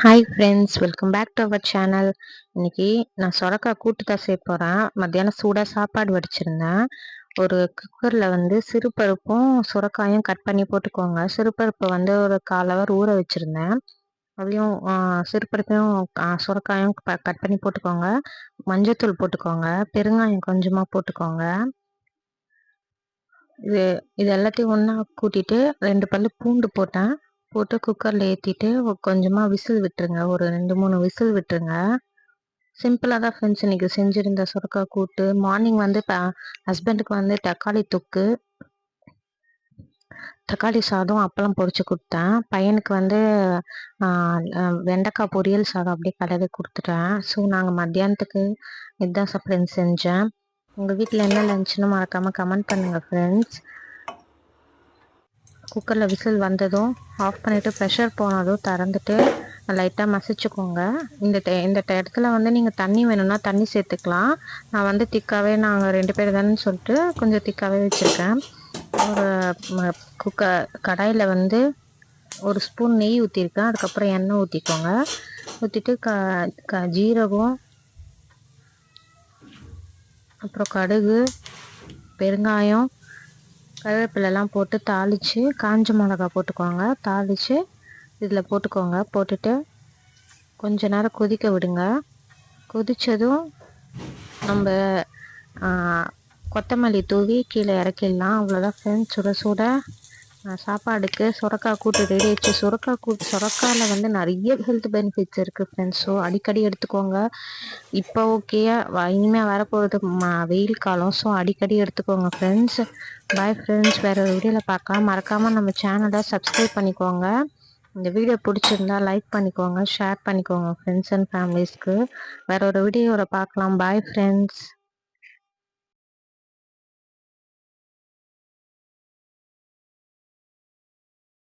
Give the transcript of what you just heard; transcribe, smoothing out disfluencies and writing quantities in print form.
Hi friends, welcome back to our channel. இன்னைக்கு நான் சொரக்காய் கூட்டு தான் செய்ய போகிறேன். மத்தியானம் சூடாக சாப்பாடு வடிச்சிருந்தேன். ஒரு குக்கரில் வந்து சிறுபருப்பும் சுரக்காயும் கட் பண்ணி போட்டுக்கோங்க. சிறுபருப்பை வந்து ஒரு 1/4 ஹவர் ஊற வச்சுருந்தேன். அதையும் சிறுபருப்பையும் சுரக்காயும் கட் பண்ணி போட்டுக்கோங்க. மஞ்சத்தூள் போட்டுக்கோங்க. பெருங்காயம் கொஞ்சமாக போட்டுக்கோங்க. இது இது எல்லாத்தையும் ஒன்றா கூட்டிட்டு 2 பல்லு பூண்டு போட்டு குக்கரில் ஏற்றிட்டு கொஞ்சமாக விசில் விட்டுருங்க. ஒரு 2-3 விசில் விட்டுருங்க. சிம்பிளாக தான் ஃப்ரெண்ட்ஸ் இன்றைக்கி செஞ்சுருந்த சுரக்காய் கூட்டு. மார்னிங் வந்து ஹஸ்பண்டுக்கு வந்து தக்காளி தொக்கு, தக்காளி சாதம், அப்பளம் பொரிச்சு கொடுத்தேன். பையனுக்கு வந்து வெண்டைக்காய் பொரியல் சாதம் அப்படியே கலரி கொடுத்துட்டேன். ஸோ நாங்கள் மத்தியானத்துக்கு இதுதான் ஃப்ரெண்ட்ஸ் செஞ்சேன். உங்கள் வீட்டில் என்ன லஞ்சுன்னு மறக்காமல் கமெண்ட் பண்ணுங்கள் ஃப்ரெண்ட்ஸ். குக்கரில் விசில் வந்ததும் ஆஃப் பண்ணிவிட்டு ப்ரெஷர் போனதும் திறந்துட்டு லைட்டாக மசிச்சுக்கோங்க. இந்த இடத்துல வந்து நீங்கள் தண்ணி வேணும்னா தண்ணி சேர்த்துக்கலாம். நான் வந்து திக்காகவே நாங்கள் 2 பேர் தானே சொல்லிட்டு கொஞ்சம் திக்காகவே வச்சுருக்கேன். ஒரு கடாயில் வந்து 1 ஸ்பூன் நெய் ஊற்றிருக்கேன். அதுக்கப்புறம் எண்ணெய் ஊற்றிக்கோங்க. ஊற்றிட்டு ஜீரகம், அப்புறம் கடுகு, பெருங்காயம், கருவேப்பிலெல்லாம் போட்டு தாளித்து, காஞ்ச மிளகா போட்டுக்கோங்க. தாளித்து இதில் போட்டுக்கோங்க. போட்டுட்டு கொஞ்ச நேரம் கொதிக்க விடுங்க. கொதித்ததும் நம்ம கொத்தமல்லி தூவி கீழே இறக்கிடலாம். அவ்வளோதான் ஃப்ரெண்ட்ஸ். சுட சுட சாப்பாடுக்கு சுரக்காய் கூட்டு ரெடி ஆயிடுச்சு. சுரக்காயில் வந்து நிறைய ஹெல்த் பெனிஃபிட்ஸ் இருக்குது ஃப்ரெண்ட்ஸ். ஸோ அடிக்கடி எடுத்துக்கோங்க. இப்போ இனிமேல் வரப்போகிறது வெயில் காலம். ஸோ அடிக்கடி எடுத்துக்கோங்க ஃப்ரெண்ட்ஸ். Bye friends. வேறு ஒரு வீடியோவில் பார்க்கலாம். மறக்காமல் நம்ம சேனலை சப்ஸ்கிரைப் பண்ணிக்கோங்க. இந்த வீடியோ பிடிச்சிருந்தா லைக் பண்ணிக்கோங்க, ஷேர் பண்ணிக்கோங்க ஃப்ரெண்ட்ஸ் அண்ட் ஃபேமிலிஸ்க்கு. வேற ஒரு வீடியோவில் பார்க்கலாம். Bye friends.